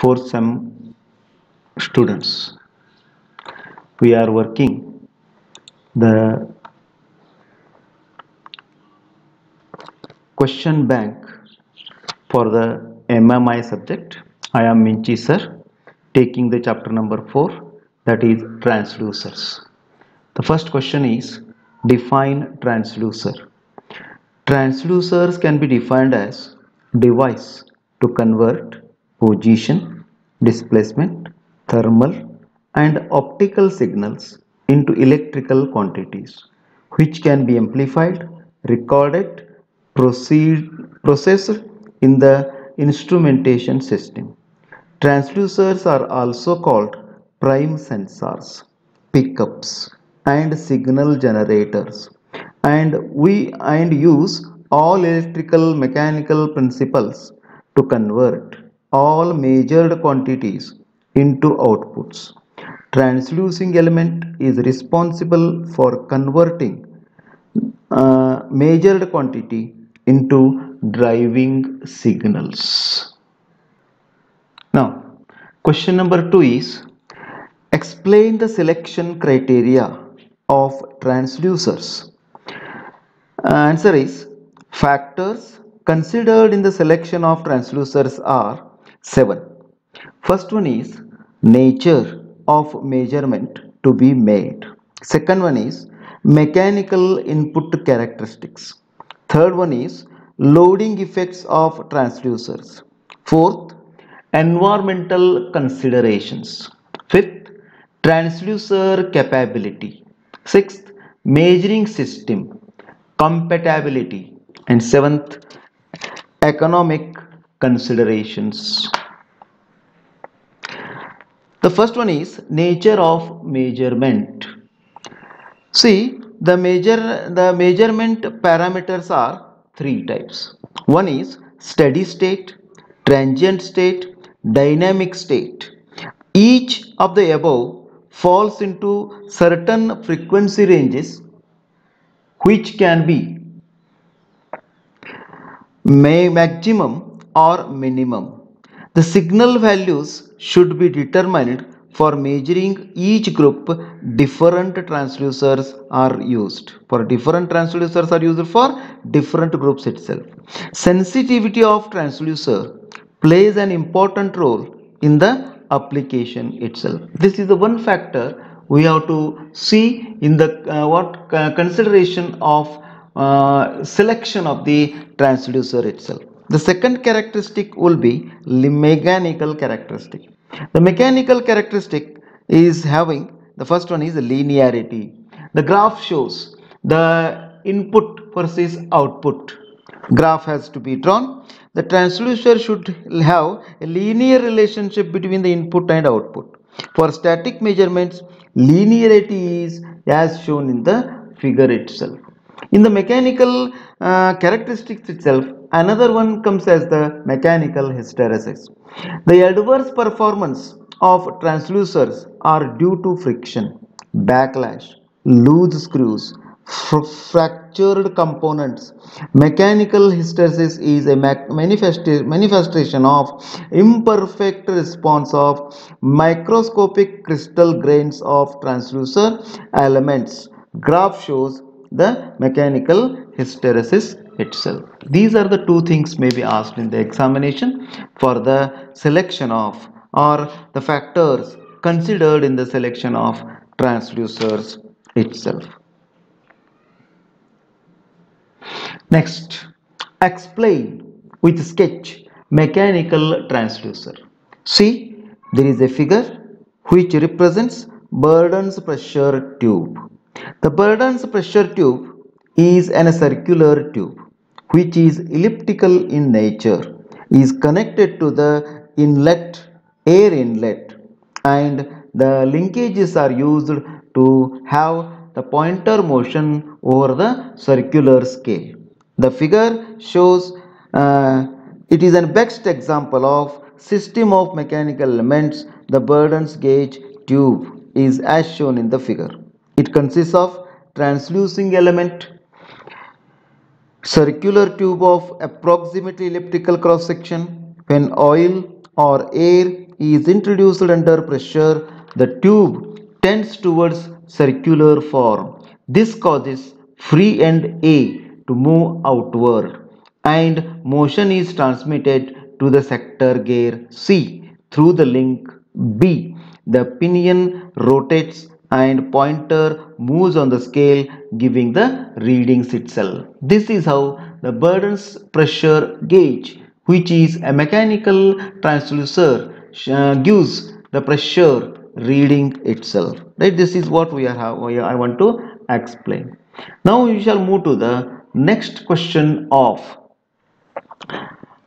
for some students. We are working the question bank for the MMI subject. I am Minchi sir, taking the chapter number 4, that is transducers. The first question is define transducer. Transducers can be defined as device to convert position, displacement, thermal and optical signals into electrical quantities, which can be amplified, recorded, processed in the instrumentation system. Transducers are also called prime sensors, pickups, and signal generators, and use all electrical mechanical principles to convert all measured quantities into outputs. Transducing element is responsible for converting measured quantity into driving signals. Now, question number 2 is explain the selection criteria of transducers. Answer is factors considered in the selection of transducers are 7. First one is nature of measurement to be made. Second one is mechanical input characteristics. Third one is loading effects of transducers. Fourth, environmental considerations. Fifth, transducer capability. Sixth, measuring system compatibility. And seventh, economic considerations. The first one is nature of measurement. See, the measurement parameters are 3 types. One is steady state, transient state, dynamic state. Each of the above falls into certain frequency ranges which can be maximum or minimum. The signal values should be determined for measuring each group. Different transducers are used. For different transducers are used for different groups itself. Sensitivity of transducer plays an important role in the application itself. This is the one factor we have to see in the consideration of selection of the transducer itself. The second characteristic will be mechanical characteristic. The mechanical characteristic is having, the first one is linearity. The graph shows the input versus output. Graph has to be drawn. The transducer should have a linear relationship between the input and output. For static measurements, linearity is as shown in the figure itself. In the mechanical characteristics itself, another one comes as the mechanical hysteresis. The adverse performance of transducers are due to friction, backlash, loose screws, fractured components. Mechanical hysteresis is a manifestation of imperfect response of microscopic crystal grains of transducer elements. Graph shows the mechanical hysteresis itself. These are the two things may be asked in the examination for the selection of, or the factors considered in the selection of transducers itself. Next, explain with sketch mechanical transducer. See, there is a figure which represents Burdon's pressure tube. The Burdon's pressure tube is a circular tube which is elliptical in nature, is connected to the inlet, air inlet, and the linkages are used to have the pointer motion over the circular scale. The figure shows it is a best example of system of mechanical elements. The Burdon's gauge tube is as shown in the figure. It consists of translucing element, circular tube of approximately elliptical cross section. When oil or air is introduced under pressure, the tube tends towards circular form. This causes free end A to move outward, and motion is transmitted to the sector gear C through the link B. The pinion rotates and pointer moves on the scale, giving the readings itself. This is how the burdens pressure gauge, which is a mechanical transducer, gives the pressure reading itself. Right? This is what I want to explain. Now we shall move to the next question of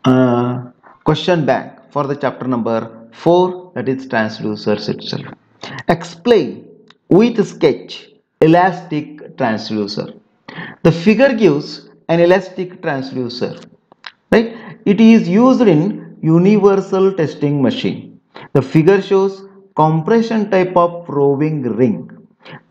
uh, question bank for the chapter number 4, that is transducers itself. Explain with sketch elastic transducer. The figure gives an elastic transducer, right? It is used in universal testing machine. The figure shows compression type of probing ring.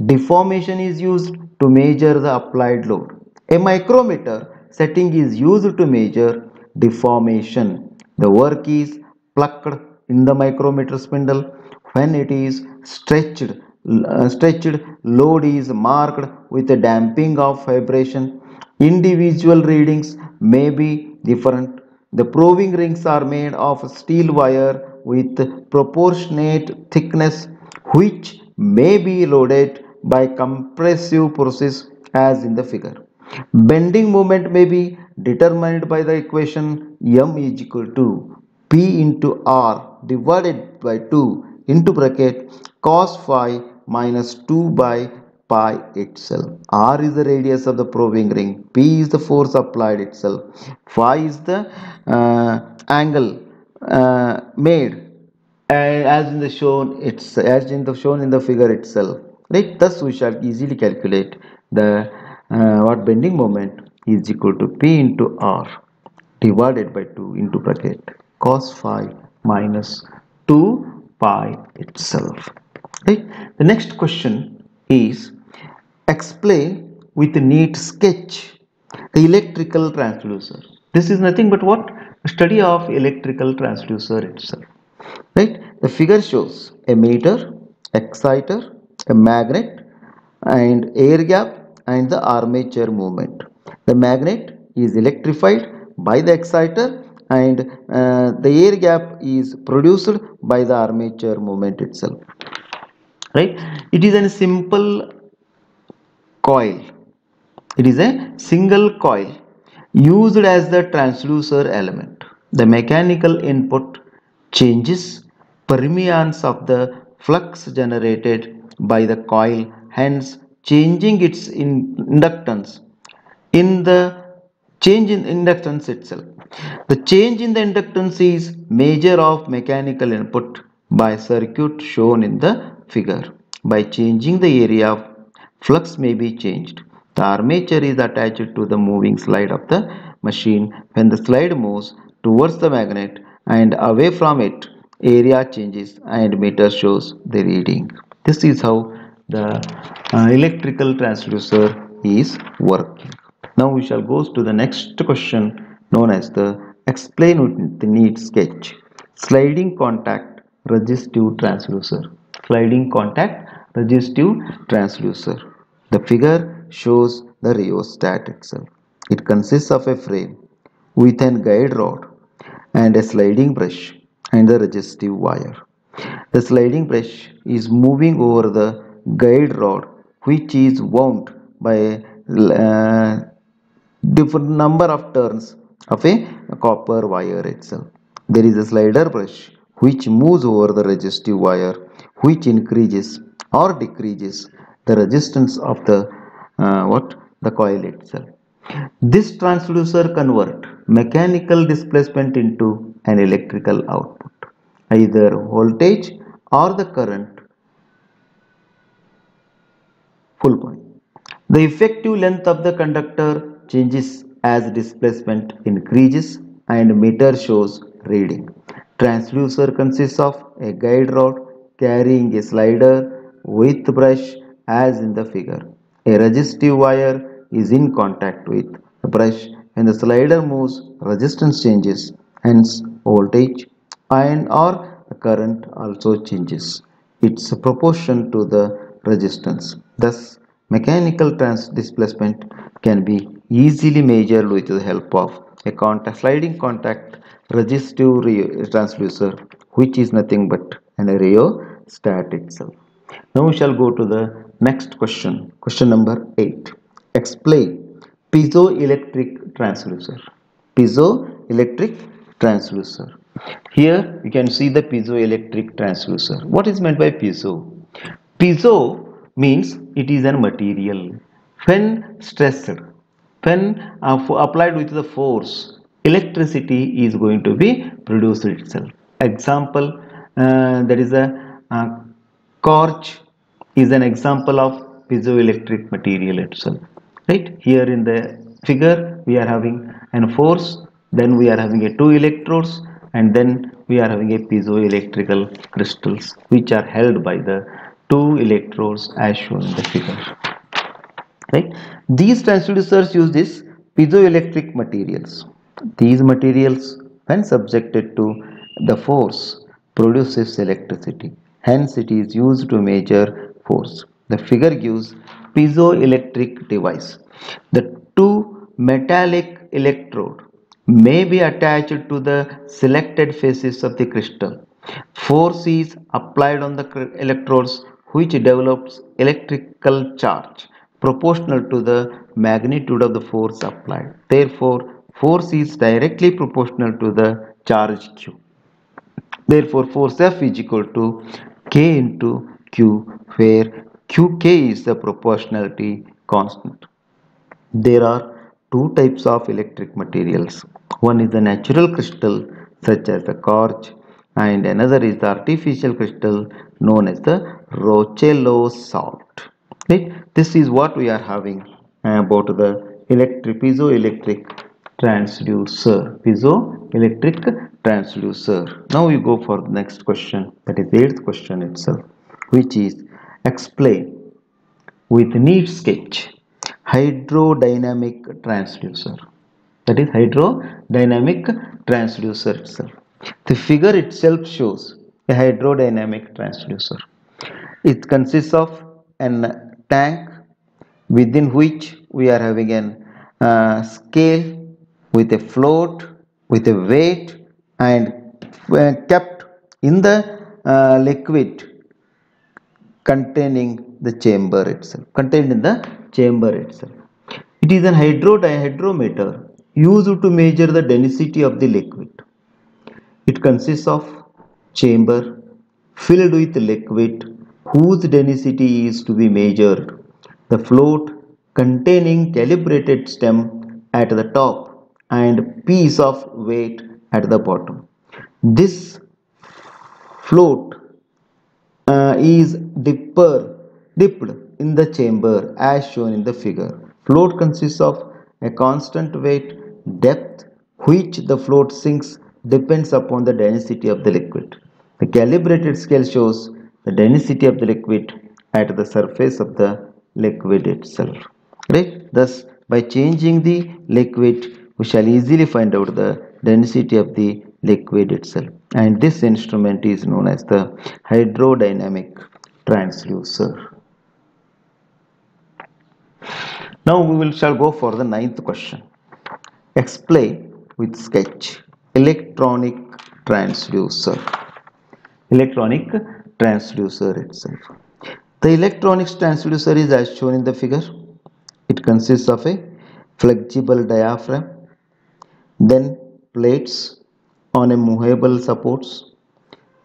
Deformation is used to measure the applied load. A micrometer setting is used to measure deformation. The work is plucked in the micrometer spindle. When it is stretched, load is marked with a damping of vibration. Individual readings may be different. The probing rings are made of steel wire with proportionate thickness, which may be loaded by compressive process as in the figure. Bending moment may be determined by the equation m is equal to p into r divided by 2 into bracket cos phi minus 2 by pi itself. R is the radius of the probing ring, P is the force applied itself, phi is the angle made as in the shown in the figure itself. Right? Thus we shall easily calculate the what bending moment is equal to P into R divided by 2 into bracket cos phi minus 2 pi itself. Right? The next question is explain with a neat sketch the electrical transducer. This is nothing but what? A study of electrical transducer itself. Right? The figure shows a meter, exciter, a magnet, and air gap and the armature movement. The magnet is electrified by the exciter, and the air gap is produced by the armature movement itself. Right? It is a simple coil. It is a single coil used as the transducer element. The mechanical input changes permeance of the flux generated by the coil, hence changing its inductance in the change in inductance itself. The change in the inductance is measure of mechanical input by circuit shown in the figure. By changing the area of flux may be changed. The armature is attached to the moving slide of the machine. When the slide moves towards the magnet and away from it, area changes and meter shows the reading. This is how the electrical transducer is working. Now we shall go to the next question known as the explain with the neat sketch. Sliding contact resistive transducer. Sliding contact resistive transducer. The figure shows the rheostat itself. It consists of a frame with an guide rod and a sliding brush and the resistive wire. The sliding brush is moving over the guide rod, which is wound by a different number of turns of a copper wire itself. There is a slider brush which moves over the resistive wire, which increases or decreases the resistance of the the coil itself. This transducer convert mechanical displacement into an electrical output, either voltage or the current. Full point. The effective length of the conductor changes as displacement increases and meter shows reading. Transducer consists of a guide rod carrying a slider with brush as in the figure. A resistive wire is in contact with the brush. When the slider moves, resistance changes, hence voltage and or the current also changes its proportion to the resistance. Thus, mechanical displacement can be easily measured with the help of a sliding contact resistive transducer, which is nothing but an rheostat itself. Now we shall go to the next question. Question number 8. Explain piezoelectric transducer. Piezoelectric transducer. Here you can see the piezoelectric transducer. What is meant by piezo? Piezo means it is a material. When stressed, when applied with the force, electricity is going to be produced itself. Example, that is a Corch is an example of piezoelectric material itself. Right here in the figure, we are having a force, then we are having a two electrodes, and then we are having a piezoelectrical crystals which are held by the two electrodes as shown in the figure. Right? These transducers use this piezoelectric materials. These materials, when subjected to the force, produces electricity. Hence, it is used to measure force. The figure gives piezoelectric device. The two metallic electrode may be attached to the selected faces of the crystal. Force is applied on the electrodes which develops electrical charge proportional to the magnitude of the force applied. Therefore, force is directly proportional to the charge Q. Therefore, force F is equal to K into Q, where QK is the proportionality constant. There are two types of electric materials. One is the natural crystal such as the quartz, and another is the artificial crystal known as the Rochello salt. Right? This is what we are having about the piezoelectric transducer. Piezoelectric transducer. Now we go for the next question, that is the eighth question itself, which is explain with neat sketch hydrodynamic transducer. That is hydrodynamic transducer itself. The figure itself shows a hydrodynamic transducer. It consists of an tank within which we are having an scale with a float, with a weight, and kept in the liquid contained in the chamber itself. It is an hydrometer used to measure the density of the liquid. It consists of chamber filled with liquid whose density is to be measured, the float containing calibrated stem at the top and piece of weight at the bottom. This float is dipped in the chamber as shown in the figure. Float consists of a constant weight. Depth which the float sinks depends upon the density of the liquid. The calibrated scale shows the density of the liquid at the surface of the liquid itself. Right? Thus, by changing the liquid, we shall easily find out the density of the liquid itself. And this instrument is known as the hydrodynamic transducer. Now we shall go for the ninth question. Explain with sketch electronic transducer. Electronic transducer itself. The electronic transducer is as shown in the figure. It consists of a flexible diaphragm, then plates on a movable supports,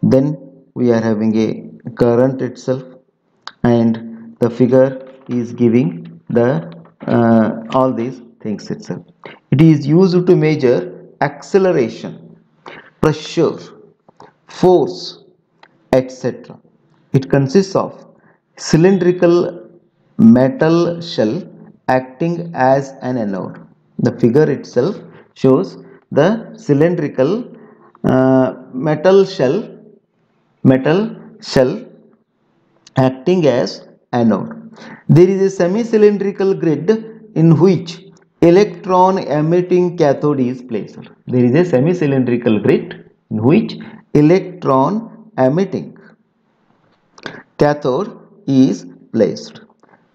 then we are having a current itself, and the figure is giving the all these things itself. It is used to measure acceleration, pressure, force, etc. It consists of cylindrical metal shell acting as an anode. The figure itself shows the cylindrical metal shell acting as anode. There is a semi-cylindrical grid in which electron emitting cathode is placed. There is a semi-cylindrical grid in which electron emitting cathode is placed.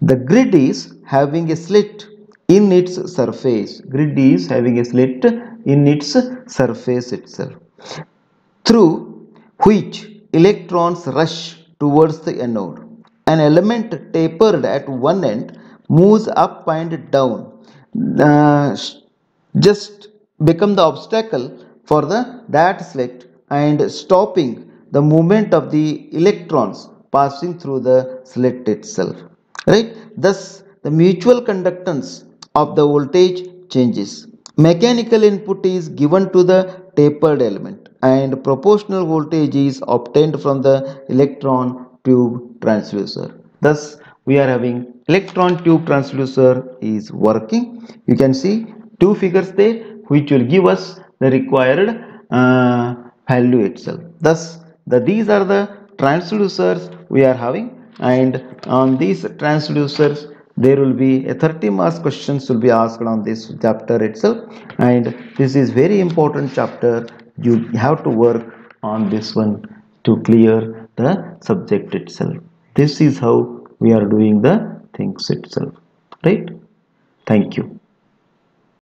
The grid is having a slit in its surface. Grid is having a slit in its surface itself, through which electrons rush towards the anode. An element tapered at one end moves up and down, uh, just become the obstacle for that slit and stopping the movement of the electrons passing through the slit itself. Right? Thus, the mutual conductance of the voltage changes. Mechanical input is given to the tapered element and proportional voltage is obtained from the electron tube transducer. Thus, we are having electron tube transducer is working. You can see two figures there which will give us the required value itself. Thus, these are the transducers we are having, and on these transducers there will be a 30 marks questions will be asked on this chapter itself, and this is very important chapter. You have to work on this one to clear the subject itself. This is how we are doing the things itself, right? Thank you.